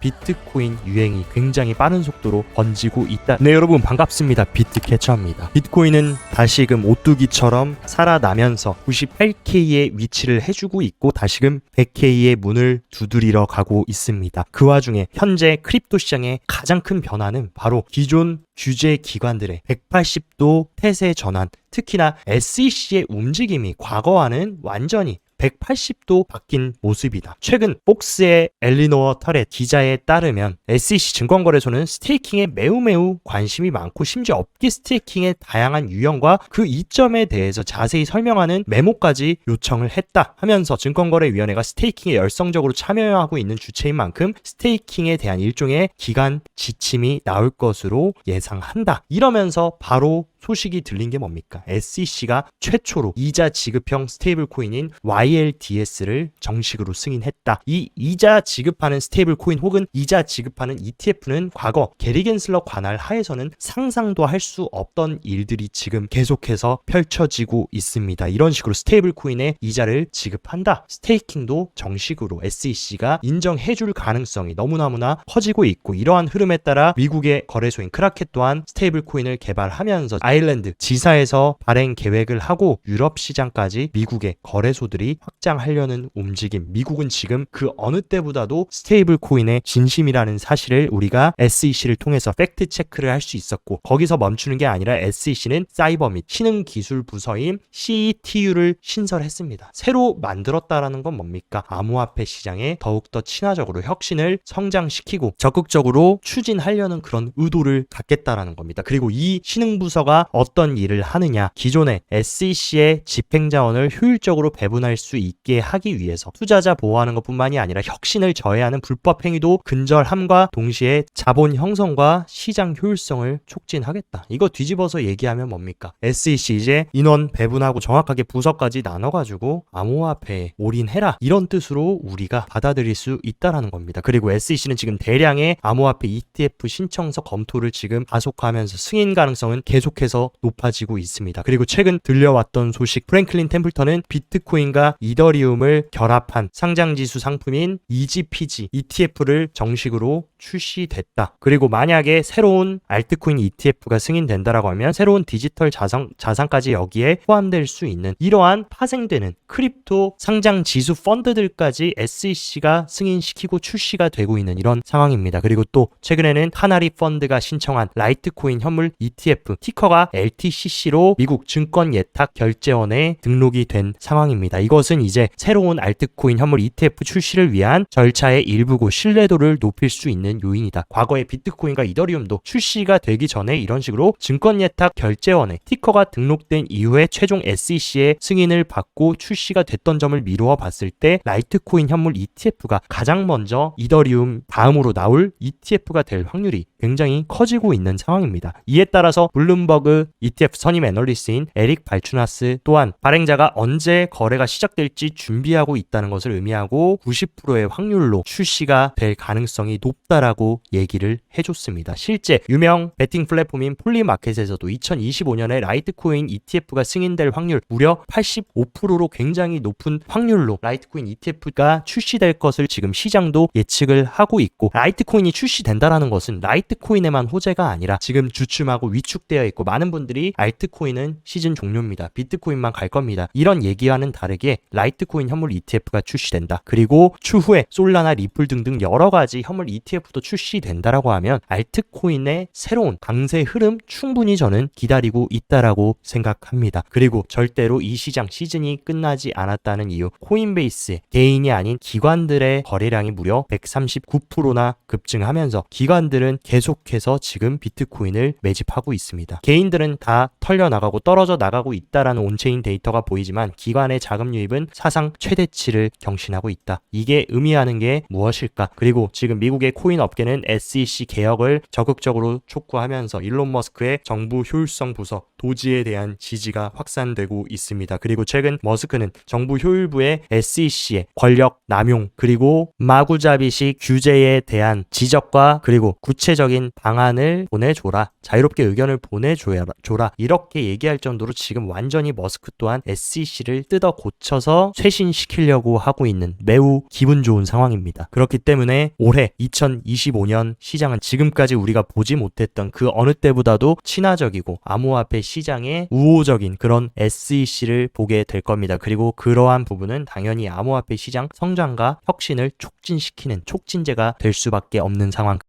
비트코인 유행이 굉장히 빠른 속도로 번지고 있다. 네, 여러분 반갑습니다. 비트캐쳐입니다. 비트코인은 다시금 오뚜기처럼 살아나면서 98K의 위치를 해주고 있고 다시금 100K의 문을 두드리러 가고 있습니다. 그 와중에 현재 크립토 시장의 가장 큰 변화는 바로 기존 규제 기관들의 180도 태세 전환, 특히나 SEC의 움직임이 과거와는 완전히 180도 바뀐 모습이다. 최근 폭스의 엘리노어 터렛 기자에 따르면 SEC 증권거래소는 스테이킹에 매우 관심이 많고 심지어 업계 스테이킹의 다양한 유형과 그 이점에 대해서 자세히 설명하는 메모까지 요청을 했다 하면서 증권거래위원회가 스테이킹에 열성적으로 참여하고 있는 주체인 만큼 스테이킹에 대한 일종의 기간 지침이 나올 것으로 예상한다. 이러면서 바로 소식이 들린 게 뭡니까? SEC가 최초로 이자 지급형 스테이블 코인인 YLDS를 정식으로 승인했다. 이 이자 지급하는 스테이블 코인 혹은 이자 지급하는 ETF는 과거 게리 겐슬러 관할 하에서는 상상도 할 수 없던 일들이 지금 계속해서 펼쳐지고 있습니다. 이런 식으로 스테이블 코인에 이자를 지급한다. 스테이킹도 정식으로 SEC가 인정해줄 가능성이 너무나 커지고 있고, 이러한 흐름에 따라 미국의 거래소인 크라켓 또한 스테이블 코인을 개발하면서 아일랜드 지사에서 발행 계획을 하고 유럽 시장까지 미국의 거래소들이 확장하려는 움직임. 미국은 지금 그 어느 때보다도 스테이블 코인의 진심이라는 사실을 우리가 SEC를 통해서 팩트 체크를 할 수 있었고, 거기서 멈추는 게 아니라 SEC는 사이버 및 신흥 기술 부서인 CETU를 신설했습니다. 새로 만들었다라는 건 뭡니까? 암호화폐 시장에 더욱더 친화적으로 혁신을 성장시키고 적극적으로 추진하려는 그런 의도를 갖겠다라는 겁니다. 그리고 이 신흥 부서가 어떤 일을 하느냐, 기존의 SEC의 집행자원을 효율적으로 배분할 수 있게 하기 위해서 투자자 보호하는 것뿐만이 아니라 혁신을 저해하는 불법 행위도 근절함과 동시에 자본 형성과 시장 효율성을 촉진하겠다. 이거 뒤집어서 얘기하면 뭡니까? SEC 이제 인원 배분하고 정확하게 부서까지 나눠가지고 암호화폐에 올인해라, 이런 뜻으로 우리가 받아들일 수 있다라는 겁니다. 그리고 SEC는 지금 대량의 암호화폐 ETF 신청서 검토를 지금 가속화하면서 승인 가능성은 계속해서 높아지고 있습니다. 그리고 최근 들려왔던 소식, 프랭클린 템플턴은 비트코인과 이더리움을 결합한 상장지수 상품인 EGPG ETF를 정식으로 출시됐다. 그리고 만약에 새로운 알트코인 ETF가 승인된다라고 하면 새로운 디지털 자산까지 여기에 포함될 수 있는 이러한 파생되는 크립토 상장 지수 펀드들까지 SEC가 승인시키고 출시가 되고 있는 이런 상황입니다. 그리고 또 최근에는 카나리 펀드가 신청한 라이트코인 현물 ETF 티커가 LTCC로 미국 증권예탁결제원에 등록이 된 상황입니다. 이것은 이제 새로운 알트코인 현물 ETF 출시를 위한 절차의 일부고 신뢰도를 높일 수 있는 요인이다. 과거에 비트코인과 이더리움도 출시가 되기 전에 이런 식으로 증권예탁결제원에 티커가 등록된 이후에 최종 SEC의 승인을 받고 출시가 됐던 점을 미루어 봤을 때 라이트코인 현물 ETF가 가장 먼저 이더리움 다음으로 나올 ETF가 될 확률이 굉장히 커지고 있는 상황입니다. 이에 따라서 블룸버그 ETF 선임 애널리스트인 에릭 발추나스 또한 발행자가 언제 거래가 시작될지 준비하고 있다는 것을 의미하고 90%의 확률로 출시가 될 가능성이 높다라고 얘기를 해줬습니다. 실제 유명 베팅 플랫폼인 폴리마켓에서도 2025년에 라이트코인 ETF가 승인될 확률 무려 85%로 굉장히 높은 확률로 라이트코인 ETF가 출시될 것을 지금 시장도 예측을 하고 있고, 라이트코인이 출시된다라는 것은 라이트코인에만 호재가 아니라 지금 주춤하고 위축되어 있고 많은 분들이 알트코인은 시즌 종료입니다, 비트코인만 갈 겁니다, 이런 얘기와는 다르게 라이트코인 현물 ETF가 출시된다. 그리고 추후에 솔라나 리플 등등 여러 가지 현물 ETF도 출시된다라고 하면 알트코인의 새로운 강세 흐름 충분히 저는 기다리고 있다라고 생각합니다. 그리고 절대로 이 시장 시즌이 끝나지 않았다는 이유, 코인베이스의 개인이 아닌 기관들의 거래량이 무려 139%나 급증하면서 기관들은 계속해서 지금 비트코인을 매집하고 있습니다. 개인들은 다 털려나가고 떨어져 나가고 있다라는 온체인 데이터가 보이지만 기관의 자금 유입은 사상 최대치를 경신하고 있다. 이게 의미하는 게 무엇일까? 그리고 지금 미국의 코인 업계는 SEC 개혁을 적극적으로 촉구하면서 일론 머스크의 정부 효율성 부서 도지에 대한 지지가 확산되고 있습니다. 그리고 최근 머스크는 정부 효율부의 SEC의 권력 남용 그리고 마구잡이식 규제에 대한 지적과 그리고 구체적인 구체적인 방안을 보내줘라, 자유롭게 의견을 보내줘라, 이렇게 얘기할 정도로 지금 완전히 머스크 또한 SEC를 뜯어 고쳐서 쇄신시키려고 하고 있는 매우 기분 좋은 상황입니다. 그렇기 때문에 올해 2025년 시장은 지금까지 우리가 보지 못했던 그 어느 때보다도 친화적이고 암호화폐 시장에 우호적인 그런 SEC를 보게 될 겁니다. 그리고 그러한 부분은 당연히 암호화폐 시장 성장과 혁신을 촉진시키는 촉진제가 될 수밖에 없는 상황.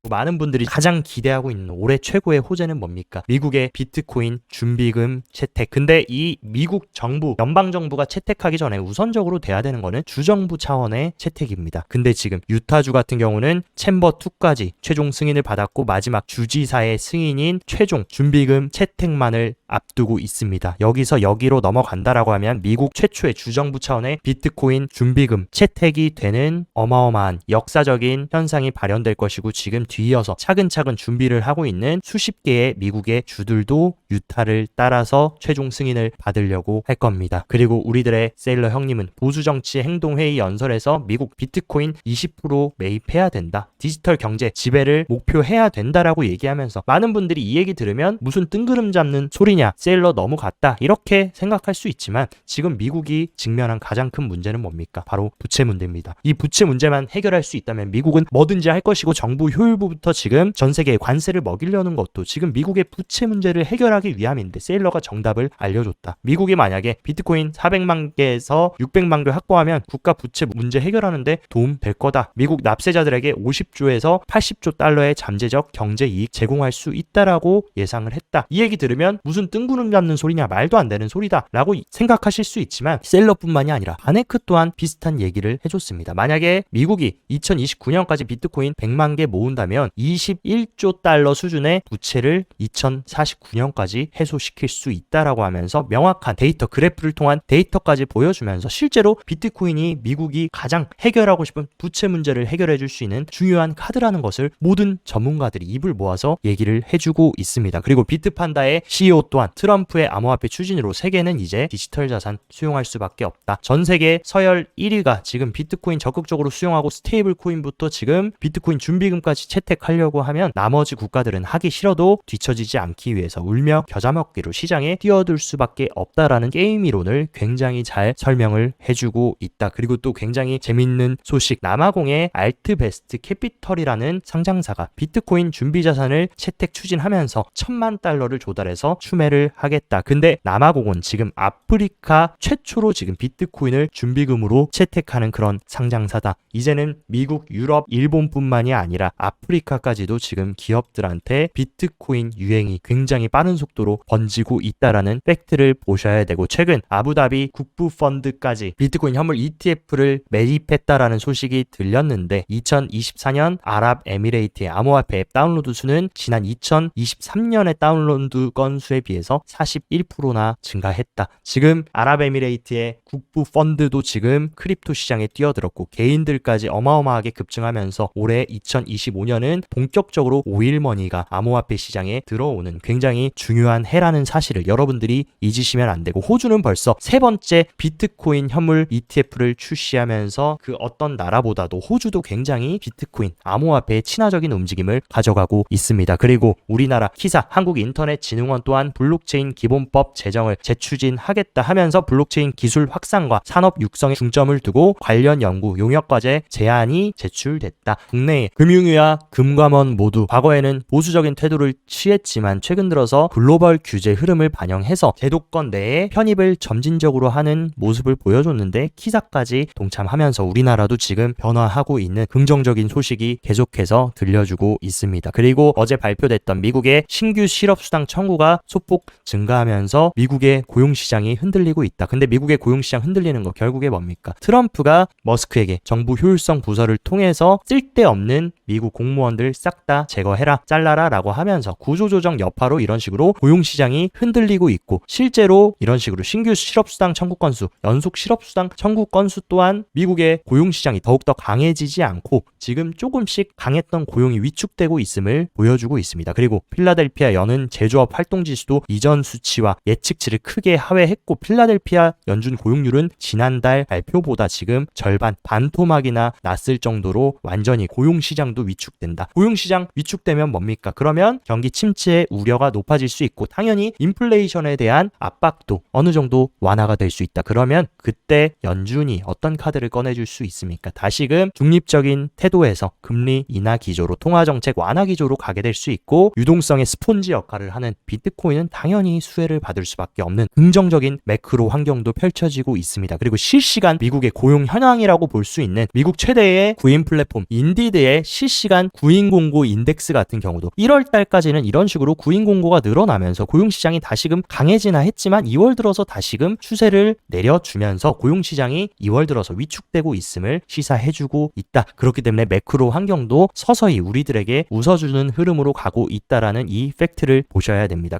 많은 분들이 가장 기대하고 있는 올해 최고의 호재는 뭡니까? 미국의 비트코인 준비금 채택. 근데 이 미국 정부, 연방정부가 채택하기 전에 우선적으로 돼야 되는 거는 주정부 차원의 채택입니다. 근데 지금 유타주 같은 경우는 챔버2까지 최종 승인을 받았고 마지막 주지사의 승인인 최종 준비금 채택만을 앞두고 있습니다. 여기서 여기로 넘어간다라고 하면 미국 최초의 주정부 차원의 비트코인 준비금 채택이 되는 어마어마한 역사적인 현상이 발현될 것이고, 지금 뒤이어서 차근차근 준비를 하고 있는 수십 개의 미국의 주들도 유타를 따라서 최종 승인을 받으려고 할 겁니다. 그리고 우리들의 세일러 형님은 보수정치 행동회의 연설에서 미국 비트코인 20% 매입해야 된다, 디지털 경제 지배를 목표해야 된다라고 얘기하면서 많은 분들이 이 얘기 들으면 무슨 뜬구름 잡는 소리냐, 세일러 너무 같다, 이렇게 생각할 수 있지만 지금 미국이 직면한 가장 큰 문제는 뭡니까? 바로 부채 문제입니다. 이 부채 문제만 해결할 수 있다면 미국은 뭐든지 할 것이고, 정부 효율부부터 지금 전 세계에 관세를 먹이려는 것도 지금 미국의 부채 문제를 해결하기 위함인데 세일러가 정답을 알려줬다. 미국이 만약에 비트코인 400만 개에서 600만 개 확보하면 국가 부채 문제 해결하는데 도움 될 거다. 미국 납세자들에게 50조에서 80조 달러의 잠재적 경제 이익 제공할 수 있다라고 예상을 했다. 이 얘기 들으면 무슨 뜬구름 잡는 소리냐, 말도 안 되는 소리다 라고 생각하실 수 있지만 세일러뿐만이 아니라 바네크 또한 비슷한 얘기를 해줬습니다. 만약에 미국이 2029년까지 비트코인 100만 개 모은다면 21조 달러 수준의 부채를 2049년까지 해소시킬 수 있다라고 하면서 명확한 데이터, 그래프를 통한 데이터까지 보여주면서 실제로 비트코인이 미국이 가장 해결하고 싶은 부채 문제를 해결해 줄 수 있는 중요한 카드라는 것을 모든 전문가들이 입을 모아서 얘기를 해주고 있습니다. 그리고 비트판다의 CEO 또한 트럼프의 암호화폐 추진으로 세계는 이제 디지털 자산 수용할 수밖에 없다. 전 세계 서열 1위가 지금 비트코인 적극적으로 수용하고 스테이블 코인부터 지금 비트코인 준비금까지 채택하려고 하면 나머지 국가들은 하기 싫어도 뒤처지지 않기 위해서 울며 겨자 먹기로 시장에 뛰어들 수밖에 없다라는 게임 이론을 굉장히 잘 설명을 해주고 있다. 그리고 또 굉장히 재밌는 소식, 남아공의 알트베스트 캐피털이라는 상장사가 비트코인 준비 자산을 채택 추진하면서 1,000만 달러를 조달해서 추매를 하겠다. 근데 남아공은 지금 아프리카 최초로 지금 비트코인을 준비금으로 채택하는 그런 상장사다. 이제는 미국, 유럽, 일본뿐만이 아니라 아프리카까지도 지금 기업들한테 비트코인 유행이 굉장히 빠른 속도로 번지고 있다라는 팩트를 보셔야 되고, 최근 아부다비 국부펀드까지 비트코인 현물 ETF를 매입했다라는 소식이 들렸는데 2024년 아랍에미레이트의 암호화폐 앱 다운로드 수는 지난 2023년의 다운로드 건수에 비해서 41%나 증가했다. 지금 아랍에미레이트의 국부펀드도 지금 크립토 시장에 뛰어들었고 개인들까지 어마어마하게 급증하면서 올해 2025년은 본격적으로 오일머니가 암호화폐 시장에 들어오는 굉장히 중요한 해라는 사실을 여러분들이 잊으시면 안 되고, 호주는 벌써 세 번째 비트코인 현물 ETF를 출시하면서 그 어떤 나라보다도 호주도 굉장히 비트코인 암호화폐의 친화적인 움직임을 가져가고 있습니다. 그리고 우리나라 키사 한국인터넷진흥원 또한 블록체인 기본법 제정을 재추진하겠다 하면서 블록체인 기술 확산과 산업 육성에 중점을 두고 관련 연구 용역과제 제안이 제출됐다. 국내의 금융위와 금감원 모두 과거에는 보수적인 태도를 취했지만 최근 들어서 글로벌 규제 흐름을 반영해서 제도권 내에 편입을 점진적으로 하는 모습을 보여줬는데 키사까지 동참하면서 우리나라도 지금 변화하고 있는 긍정적인 소식이 계속해서 들려주고 있습니다. 그리고 어제 발표됐던 미국의 신규 실업수당 청구가 소폭 증가하면서 미국의 고용시장이 흔들리고 있다. 근데 미국의 고용시장 흔들리는 거 결국에 뭡니까? 트럼프가 머스크에게 정부 효율성 부서를 통해서 쓸데없는 미국 공무원들 싹 다 제거해라, 잘라라 라고 하면서 구조조정 여파로 이런 식으로 고용시장이 흔들리고 있고, 실제로 이런 식으로 신규 실업수당 청구 건수, 연속 실업수당 청구 건수 또한 미국의 고용시장이 더욱더 강해지지 않고 지금 조금씩 강했던 고용이 위축되고 있음을 보여주고 있습니다. 그리고 필라델피아 연은 제조업 활동지수도 이전 수치와 예측치를 크게 하회했고, 필라델피아 연준 고용률은 지난달 발표보다 지금 절반, 반토막이나 났을 정도로 완전히 고용시장도 고용시장도 위축된다. 고용시장 위축되면 뭡니까? 그러면 경기 침체의 우려가 높아질 수 있고 당연히 인플레이션에 대한 압박도 어느 정도 완화가 될 수 있다. 그러면 그때 연준이 어떤 카드를 꺼내줄 수 있습니까? 다시금 중립적인 태도에서 금리 인하 기조로 통화정책 완화 기조로 가게 될 수 있고 유동성의 스폰지 역할을 하는 비트코인은 당연히 수혜를 받을 수밖에 없는 긍정적인 매크로 환경도 펼쳐지고 있습니다. 그리고 실시간 미국의 고용 현황이라고 볼 수 있는 미국 최대의 구인 플랫폼 인디드의 실시간 구인 공고 인덱스 같은 경우도 1월 달까지는 이런 식으로 구인 공고가 늘어나면서 고용시장이 다시금 강해지나 했지만 2월 들어서 다시금 추세를 내려주면서 고용시장이 2월 들어서 위축되고 있음을 시사해주고 있다. 그렇기 때문에 매크로 환경도 서서히 우리들에게 웃어주는 흐름으로 가고 있다라는 이 팩트를 보셔야 됩니다.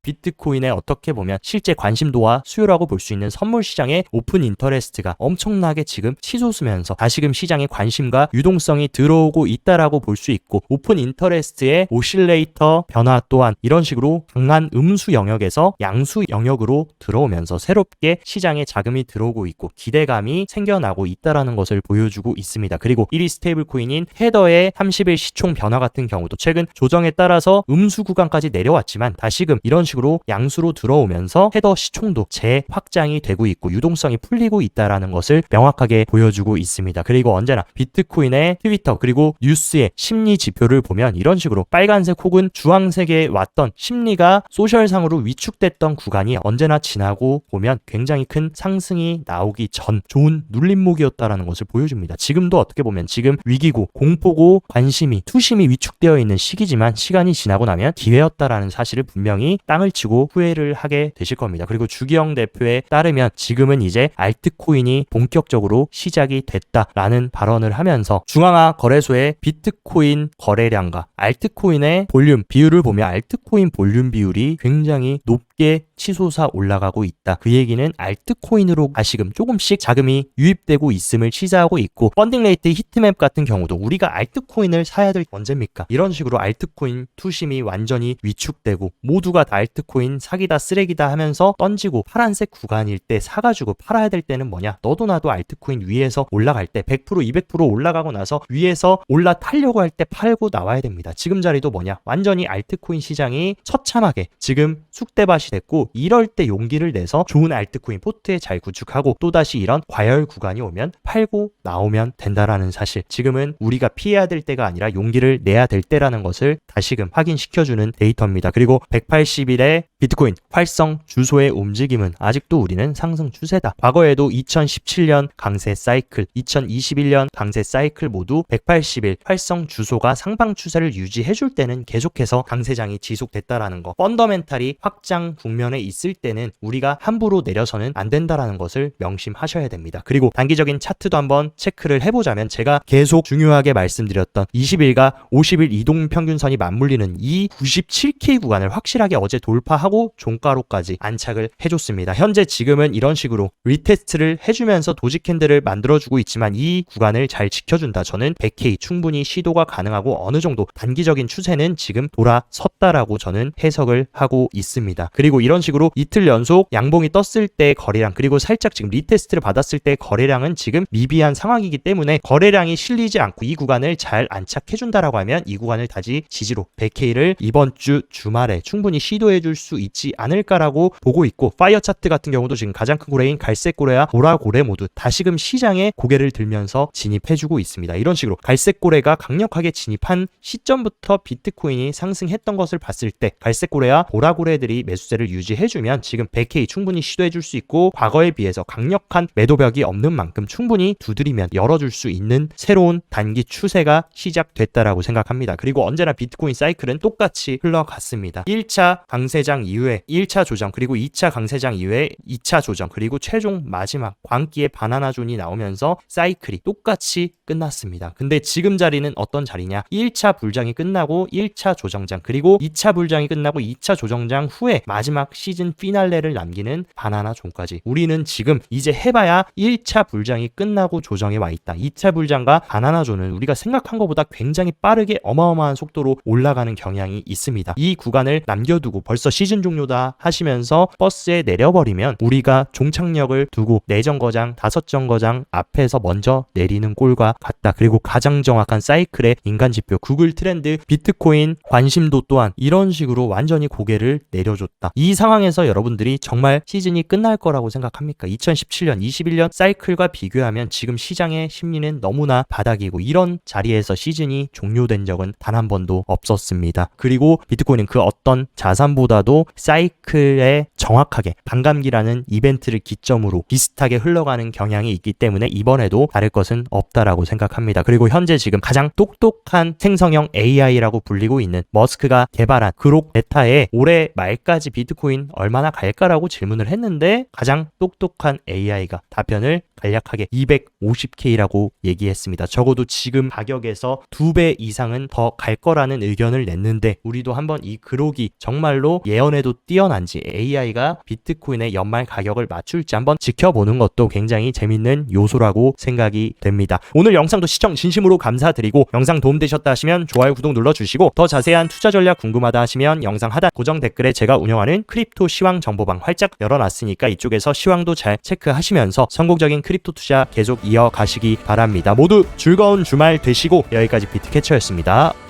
비트코인에 어떻게 보면 실제 관심도와 수요라고 볼 수 있는 선물 시장의 오픈 인터레스트가 엄청나게 지금 치솟으면서 다시금 시장의 관심과 유동성이 들어오고 있다라고 볼 수 있고 오픈 인터레스트의 오실레이터 변화 또한 이런 식으로 강한 음수 영역에서 양수 영역으로 들어오면서 새롭게 시장에 자금이 들어오고 있고 기대감이 생겨나고 있다라는 것을 보여주고 있습니다. 그리고 1위 스테이블 코인인 테더의 30일 시총 변화 같은 경우도 최근 조정에 따라서 음수 구간까지 내려왔지만 다시금 이런 식으로 양수로 들어오면서 테더 시총도 재확장이 되고 있고 유동성이 풀리고 있다라는 것을 명확하게 보여주고 있습니다. 그리고 언제나 비트코인의 트위터 그리고 뉴스의 심리 지표를 보면 이런 식으로 빨간색 혹은 주황색에 왔던 심리가 소셜상으로 위축됐던 구간이 언제나 지나고 보면 굉장히 큰 상승이 나오기 전 좋은 눌림목이었다라는 것을 보여줍니다. 지금도 어떻게 보면 지금 위기고 공포고 관심이 투심이 위축되어 있는 시기지만 시간이 지나고 나면 기회였다라는 사실을 분명히 땅을 치고 후회를 하게 되실 겁니다. 그리고 주기영 대표에 따르면 지금은 이제 알트코인이 본격적으로 시작이 됐다라는 발언을 하면서 중앙화 거래소의 비트코인 거래량과 알트코인의 볼륨 비율을 보면 알트코인 볼륨 비율이 굉장히 높게 치솟아 올라가고 있다. 그 얘기는 알트코인으로 다시금 조금씩 자금이 유입되고 있음을 시사하고 있고 펀딩 레이트 히트맵 같은 경우도 우리가 알트코인을 사야 될 언제입니까? 이런 식으로 알트코인 투심이 완전히 위축되고 모두가 다 알트코인 사기다 쓰레기다 하면서 던지고 파란색 구간일 때 사가지고 팔아야 될 때는 뭐냐? 너도 나도 알트코인 위에서 올라갈 때 100% 200% 올라가고 나서 위에서 올라타려고 할 때 팔고 나와야 됩니다. 지금 자리도 뭐냐? 완전히 알트코인 시장이 처참하게 지금 쑥대밭이 됐고 이럴 때 용기를 내서 좋은 알트코인 포트에 잘 구축하고 또다시 이런 과열 구간이 오면 팔고 나오면 된다라는 사실 지금은 우리가 피해야 될 때가 아니라 용기를 내야 될 때라는 것을 다시금 확인시켜주는 데이터입니다. 그리고 180일의 비트코인 활성 주소의 움직임은 아직도 우리는 상승 추세다. 과거에도 2017년 강세 사이클, 2021년 강세 사이클 모두 180일 활성 주소가 상방 추세를 유지해줄 때는 계속해서 강세장이 지속됐다라는 거. 펀더멘탈이 확장 국면에 있을 때는 우리가 함부로 내려서는 안 된다라는 것을 명심하셔야 됩니다. 그리고 단기적인 차트도 한번 체크를 해보자면 제가 계속 중요하게 말씀드렸던 20일과 50일 이동 평균선이 맞물리는 이 97K 구간을 확실하게 어제 돌파하고 종가로까지 안착을 해줬습니다. 현재 지금은 이런 식으로 리테스트를 해주면서 도지 캔들을 만들어주고 있지만 이 구간을 잘 지켜준다. 저는 100K 충분히 시도가 가능하고 어느 정도 단기적인 추세는 지금 돌아섰다라고 저는 해석을 하고 있습니다. 그리고 이런 식으로 이틀 연속 양봉이 떴을 때 거래량 그리고 살짝 지금 리테스트를 받았을 때 거래량은 지금 미비한 상황이기 때문에 거래량이 실리지 않고 이 구간을 잘 안착해준다라고 하면 이 구간을 다시 지지로 100K를 이번 주 주말에 충분히 시도해줄 수 있지 않을까라고 보고 있고 파이어 차트 같은 경우도 지금 가장 큰 고래인 갈색 고래와 보라 고래 모두 다시금 시장에 고개를 들면서 진입해주고 있습니다. 이런 식으로 갈색 고래가 강력하게 진입한 시점부터 비트코인이 상승했던 것을 봤을 때 갈색 고래와 보라 고래들이 매수세를 유지해주면 지금 100K 충분히 시도해줄 수 있고 과거에 비해서 강력한 매도벽이 없는 만큼 충분히 두드리면 열어줄 수 있는 새로운 단기 추세가 시작됐다라고 생각합니다. 그리고 언제나 비트코인 사이클은 똑같이 흘러갔습니다. 1차 강세장 이후에 1차 조정 그리고 2차 강세장 이후에 2차 조정 그리고 최종 마지막 광기의 바나나 존이 나오면서 사이클이 똑같이 끝났습니다. 근데 지금 자리는 어떤 자리냐? 1차 불장이 끝나고 1차 조정장 그리고 2차 불장이 끝나고 2차 조정장 후에 마지막 마지막 시즌 피날레를 남기는 바나나존까지 우리는 지금 이제 해봐야 1차 불장이 끝나고 조정에 와 있다. 2차 불장과 바나나존은 우리가 생각한 것보다 굉장히 빠르게 어마어마한 속도로 올라가는 경향이 있습니다. 이 구간을 남겨두고 벌써 시즌 종료다 하시면서 버스에 내려버리면 우리가 종착역을 두고 4정거장 5정거장 앞에서 먼저 내리는 꼴과 같다. 그리고 가장 정확한 사이클의 인간지표 구글 트렌드 비트코인 관심도 또한 이런 식으로 완전히 고개를 내려줬다. 이 상황에서 여러분들이 정말 시즌이 끝날 거라고 생각합니까? 2017년 21년 사이클과 비교하면 지금 시장의 심리는 너무나 바닥이고 이런 자리에서 시즌이 종료된 적은 단 한 번도 없었습니다. 그리고 비트코인은 그 어떤 자산보다도 사이클에 정확하게 반감기라는 이벤트를 기점으로 비슷하게 흘러가는 경향이 있기 때문에 이번에도 다를 것은 없다라고 생각합니다. 그리고 현재 지금 가장 똑똑한 생성형 AI라고 불리고 있는 머스크가 개발한 그록 베타에 올해 말까지 비트코인 얼마나 갈까라고 질문을 했는데 가장 똑똑한 AI가 답변을 간략하게 250K라고 얘기했습니다. 적어도 지금 가격에서 2배 이상은 더 갈 거라는 의견을 냈는데 우리도 한번 이 그록이 정말로 예언에도 뛰어난지 AI가 비트코인의 연말 가격을 맞출지 한번 지켜보는 것도 굉장히 재밌는 요소라고 생각이 됩니다. 오늘 영상도 시청 진심으로 감사드리고 영상 도움되셨다 하시면 좋아요 구독 눌러주시고 더 자세한 투자 전략 궁금하다 하시면 영상 하단 고정 댓글에 제가 운영하는 크립토 시황 정보방 활짝 열어놨으니까 이쪽에서 시황도 잘 체크하시면서 성공적인 크립토 투자 계속 이어가시기 바랍니다. 모두 즐거운 주말 되시고 여기까지 비트캐쳐였습니다.